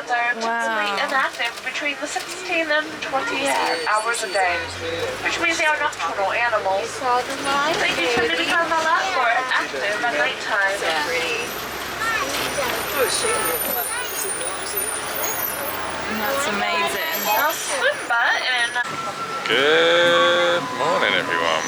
they're typically inactive between the 16 and 20 hours a day, which means they are nocturnal animals. They do tend to become a lot more active at nighttime. That's amazing. I'll swim button. Good morning, everyone.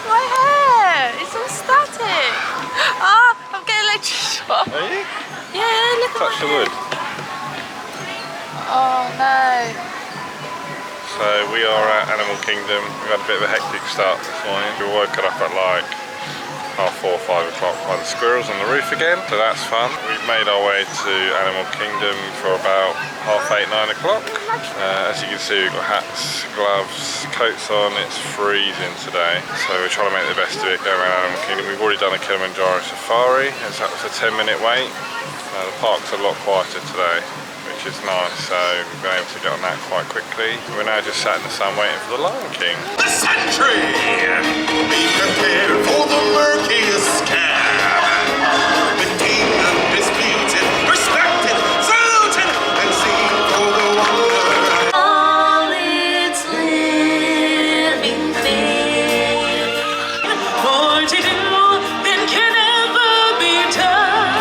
My hair, it's all static. Ah, I'm getting electrocuted. Are you? Yeah, look. Touch the wood. Oh no. So we are at Animal Kingdom. We had a bit of a hectic start this morning. We were woken up at like 4:30, 5 o'clock by the squirrels on the roof again, so that's fun. We've made our way to Animal Kingdom for about 8:30, 9 o'clock. As you can see, we've got hats, gloves, coats on. It's freezing today, so we're trying to make the best of it going around Animal Kingdom. We've already done a Kilimanjaro safari, as that was a 10-minute wait. The park's a lot quieter today, which is nice, so we've been able to get on that quite quickly. We're now just sat in the sun waiting for the Lion King. The sentry! Be prepared for the murkiest scare. The kingdom disputed, respected, saluted, and seen for the wonder. All its living things. More to do than can ever be done.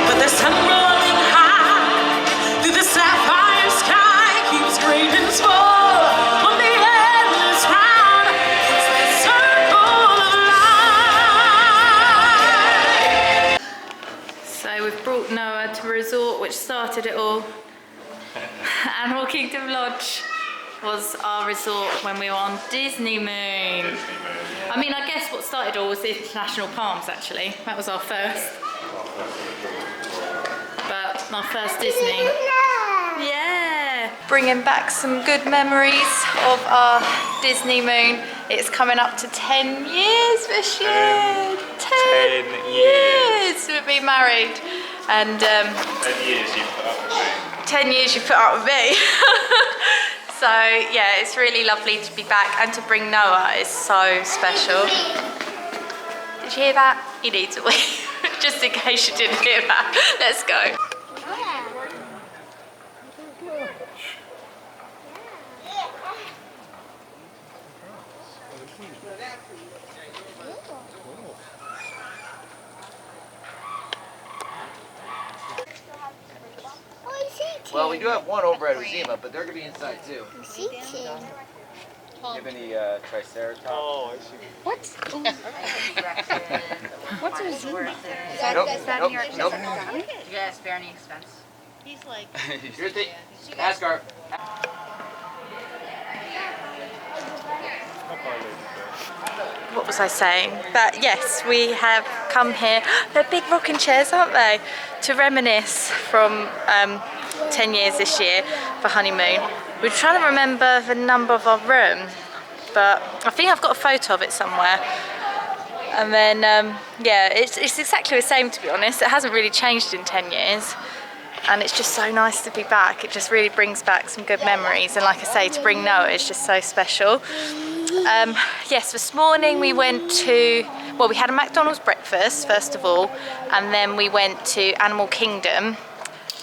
But the sun rolling high through the sapphire sky keeps great and small on the endless round. It's the circle of life. So we've brought Noah to a resort which started it all. Animal Kingdom Lodge was our resort when we were on Disney Moon. I mean, I guess what started all was the International Palms actually. That was our first. But my first Disney. Yeah! Bringing back some good memories of our Disney Moon. It's coming up to 10 years this year. 10 years we've been married. And 10 years you put up with me. 10 years you put up with me. So yeah, it's really lovely to be back, and to bring Noah is so special. Did you hear that? He needs a wee. Just in case you didn't hear that. Let's go. Well, we do have one over at Uzima, but they're going to be inside too. Do you have any Triceratops? Oh, I see. What? What's Uzima? Nope, nope, nope. You guys spare any expense? He's like, Here's the NASCAR. What was I saying? But yes, we have come here. They're big rocking chairs, aren't they? To reminisce from 10 years this year for honeymoon. We're trying to remember the number of our room, but I think I've got a photo of it somewhere. And then, yeah, it's exactly the same, to be honest. It hasn't really changed in 10 years. And it's just so nice to be back. It just really brings back some good memories. And like I say, to bring Noah is just so special. Yes, this morning we went to, well, we had a McDonald's breakfast, first of all. And then we went to Animal Kingdom,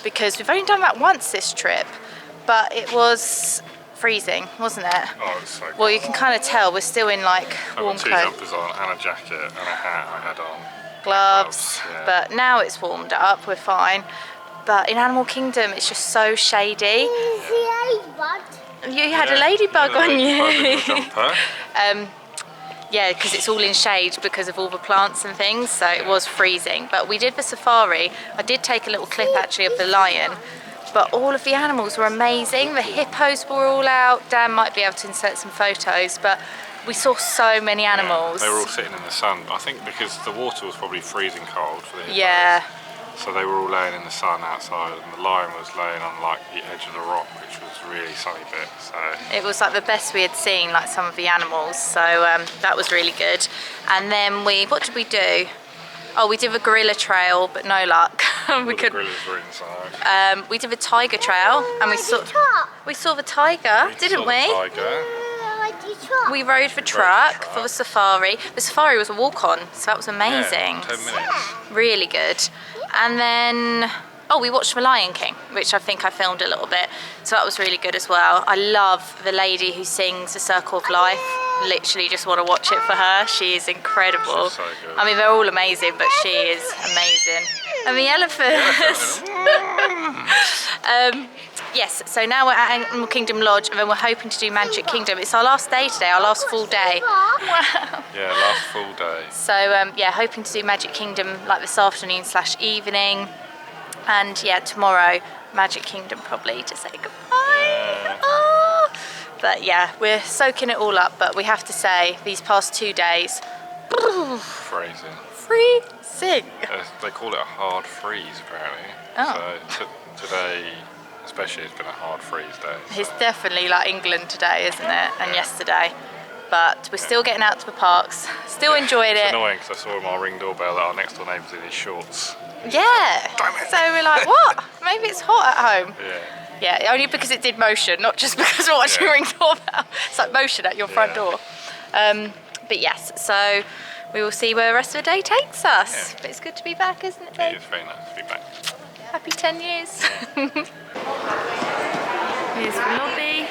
because we've only done that once this trip. But it was freezing, wasn't it? Oh, it's so Well, you can kind of tell we're still in like warm I've got 2 clothes. jumpers on and a jacket and a hat I had on. Gloves, yeah. but now it's warmed up, we're fine. But in Animal Kingdom, it's just so shady. You had a ladybug on you. Jumper. Yeah, because it's all in shade because of all the plants and things, so it was freezing. But we did the safari. I did take a little clip actually of the lion, but all of the animals were amazing. The hippos were all out. Dan might be able to insert some photos, but we saw so many animals. They were all sitting in the sun. I think because the water was probably freezing cold for the hippos. Yeah. So they were all laying in the sun outside, and the lion was laying on like the edge of the rock, which was a really sunny bit. So it was like the best we had seen, like some of the animals. So that was really good. And then what did we do? Oh, we did the gorilla trail, but no luck. the gorillas were inside. We did the tiger trail, and we saw the tiger, didn't we? Saw the tiger. We rode the truck for the safari. The safari was a walk-on, so that was amazing. Yeah, 10 minutes. Really good. And then, oh, we watched The Lion King, which I think I filmed a little bit. So that was really good as well. I love the lady who sings The Circle of Life. Literally just want to watch it for her. She is incredible. She's so good. I mean, they're all amazing, but she is amazing. And the elephants. Yes, so now we're at Animal Kingdom Lodge, and then we're hoping to do Magic Kingdom. It's our last day today, our last full day. Wow. Yeah, last full day. So yeah, hoping to do Magic Kingdom like this afternoon / evening. And yeah, tomorrow, Magic Kingdom probably to say goodbye. Yeah. Oh. But yeah, we're soaking it all up, but we have to say, these past 2 days, Freezing. freezing. They call it a hard freeze, apparently. Oh. So today, especially, it's been a hard freeze day. It's definitely like England today, isn't it? And yesterday. But we're still getting out to the parks, still enjoying It's it. annoying because I saw in my Ring doorbell that our next door neighbour's in his shorts. Yeah. So we're like, what? Maybe it's hot at home. Yeah. Yeah, only because it did motion, not just because we're watching Ring doorbell. It's like motion at your front door. But yes, so we will see where the rest of the day takes us. Yeah. But it's good to be back, isn't it, It babe? is very nice to be back. Happy 10 years. Here's the lobby.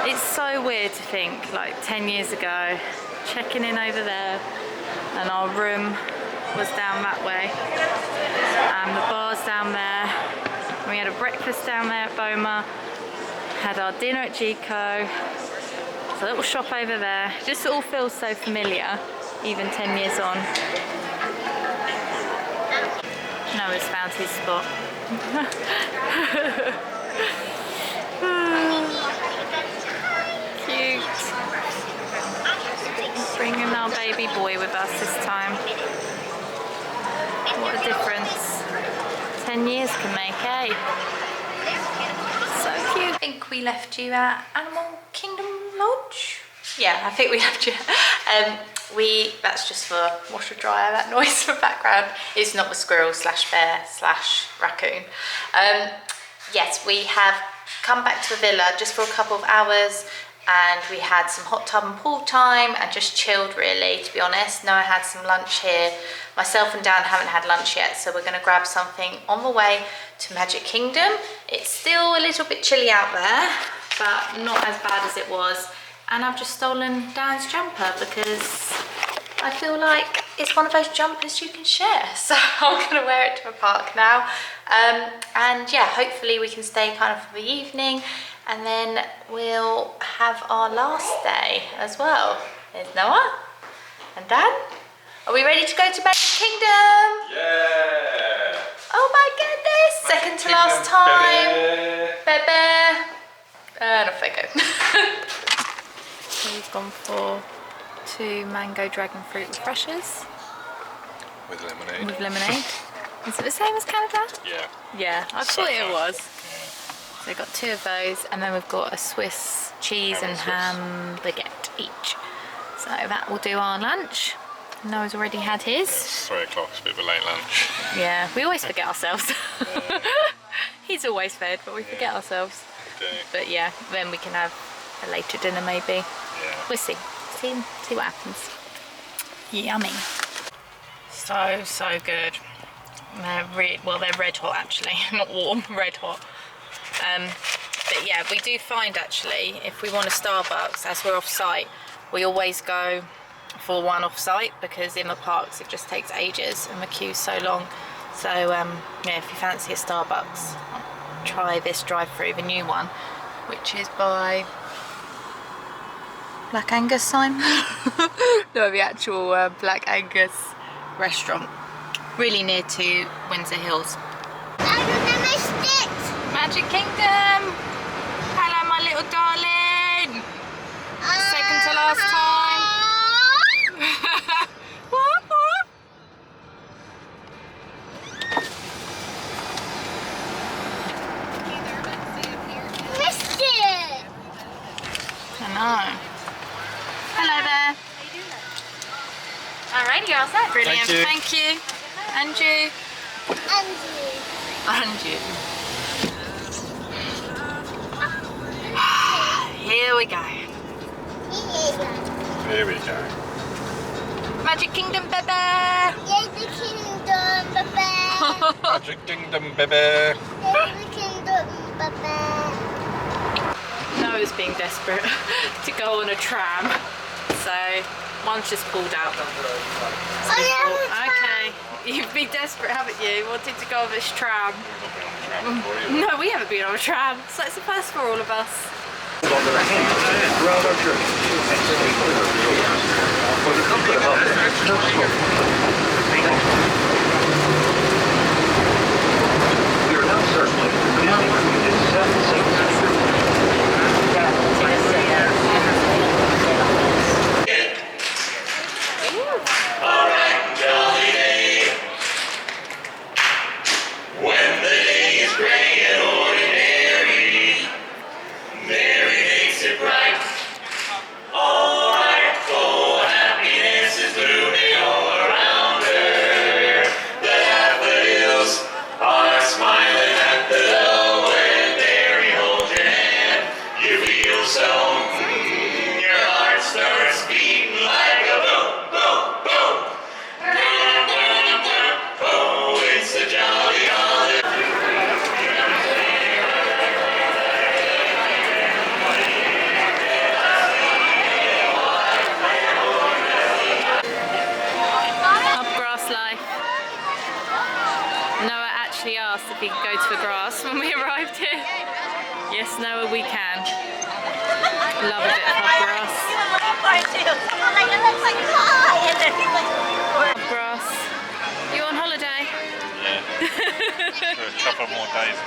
It's so weird to think, like 10 years ago, checking in over there, and our room was down that way, and the bar's down there. We had a breakfast down there at Boma, had our dinner at Gico, there's a little shop over there. It just all feels so familiar, even 10 years on. Noah's found his spot. Cute. Bringing our baby boy with us this time. What a difference 10 years can make, eh? So cute. I think we left you at Animal Kingdom Lodge. Yeah, I think we left you. That's just for washer dryer, that noise in the background. It's not the squirrel / bear / raccoon. Yes, we have come back to the villa just for a couple of hours, and we had some hot tub and pool time and just chilled, really, to be honest. Noah had some lunch here. Myself and Dan haven't had lunch yet, so we're going to grab something on the way to Magic Kingdom. It's still a little bit chilly out there, but not as bad as it was. And I've just stolen Dan's jumper because I feel like it's one of those jumpers you can share. So I'm going to wear it to the park now. And yeah, hopefully we can stay kind of for the evening, and then we'll have our last day as well. There's Noah and Dan. Are we ready to go to Magic Kingdom? Yeah! Oh my goodness! Second to last time. Bebe. And off they go. We've gone for 2 mango dragon fruit refreshers. With lemonade. With lemonade. Is it the same as Canada? Yeah. Yeah, I So thought it nice. was. So we've got 2 of those, and then we've got a Swiss cheese and ham baguette each. So that will do our lunch. Noah's already had his. It's 3 o'clock, it's a bit of a late lunch. Yeah, we always forget ourselves. He's always fed, but we forget ourselves. Okay. But yeah, then we can have a later dinner maybe. Yeah. We'll see. See what happens. Yummy. So good. They're red hot actually, not warm, red hot. But yeah, we do find actually, if we want a Starbucks, as we're off site, we always go for one off site, because in the parks it just takes ages and the queue's so long. So yeah, if you fancy a Starbucks, try this drive-through, the new one, which is by Black Angus sign. No, the actual Black Angus restaurant, really near to Windsor Hills. Magic Kingdom! Hello my little darling! Second to last time. What? Missed it! I know. Hello there. Alright, you're all set. Brilliant, thank you. And you. And you. Here we go. Here we go. Magic Kingdom, baby. Yay, the kingdom. Kingdom, baby. Noah's being desperate to go on a tram, so one's just pulled out. So okay, you've been desperate, haven't you? Wanted to go on this tram. No, we haven't been on a tram, so it's the first for all of us. We are now circling the altitude is 767. Alright, jolly day. When the day is gray and ordinary, Mary makes it bright. Alright, oh, happiness is blooming all around her. The daffodils are smiling at the door. When Mary holds your hand, you feel so your heart starts beating like a boom, boom, boom. Boom, boom, boom. Oh, it's a jolly holiday. Grass life. Noah actually asked if he could go to the grass when we arrived here. Yes, Noah, we can. Love a bit of hub grass. Hub grass. You on holiday? Yeah. For a couple more days.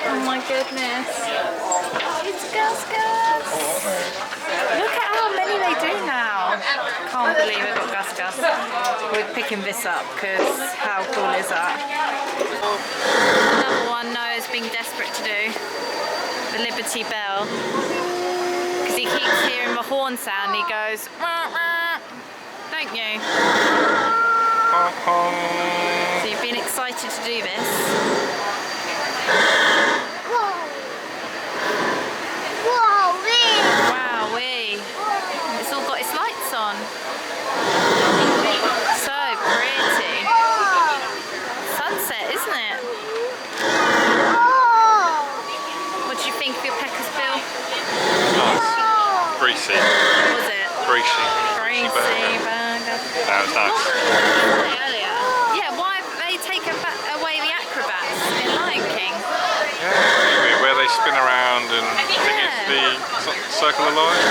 Oh my goodness. It's Gus Gus. Look at how many they do now. Can't believe we've got Gus Gus. We're picking this up because how cool is that? Another one Noah's being desperate to do. The Liberty Bell. Because he keeps hearing the horn sound. He goes, wah, wah. Don't you? So you've been excited to do this. Wowee! It's all got its lights on. So pretty. Sunset, isn't it? What do you think of your Pecker's Bill? Nice. Greasy. Was it? Greasy. Greasy burger. That was nice. Earlier. Yeah, why have they taken away the acrobats in Lion King? Yeah, where they spin around and I think it's the circle of life.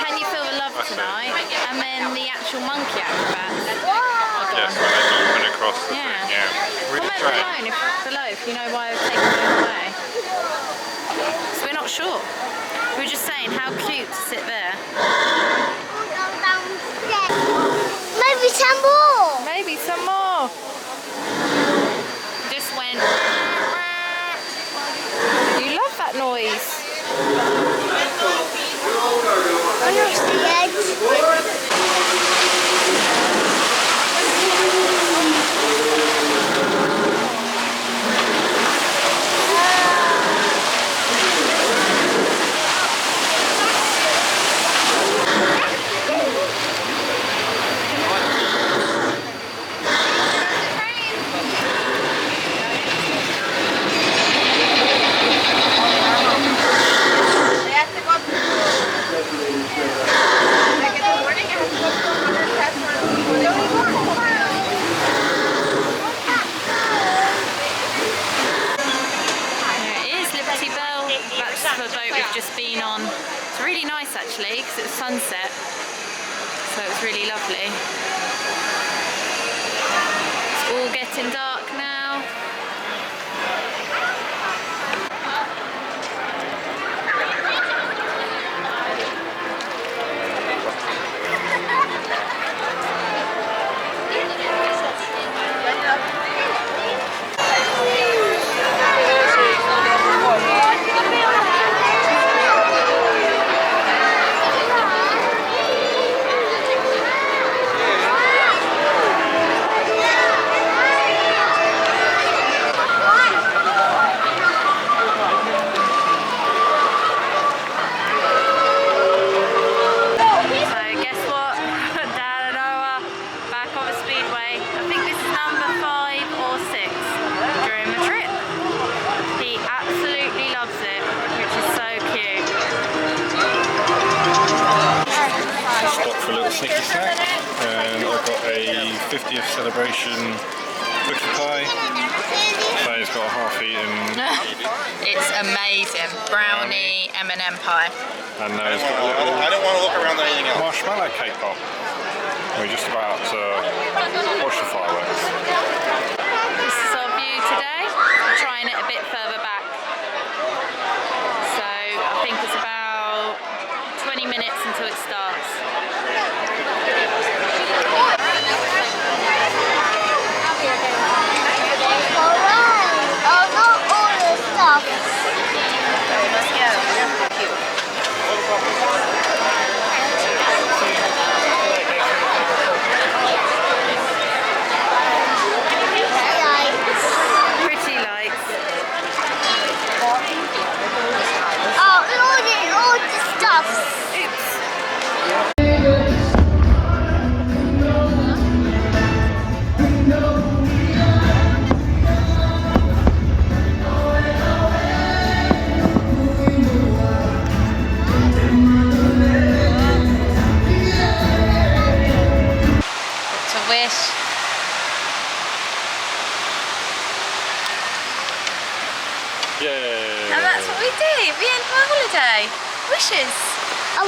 Can you feel the love tonight? And then the actual monkey acrobats. Yes, when they open across the Yeah. thing, yeah. Really Comment below if you know why I've taken them away. So we're not sure. We were just saying how cute to sit there. Maybe some more. Maybe some more. Just went. You love that noise. I don't see it. actually because it was sunset, so it was really lovely. It's all getting dark now. Snicky snack, and I've got a 50th celebration cookie pie. So it's got a half-eaten. It's amazing, brownie M&M pie. And it's got a little I don't want to look around at anything else. marshmallow cake pop. We're just about to watch the fireworks. This is our view today. I'm trying it a bit further back. So I think it's about 20 minutes until it starts. Yay! And that's what we do at the end of our holiday. Wishes.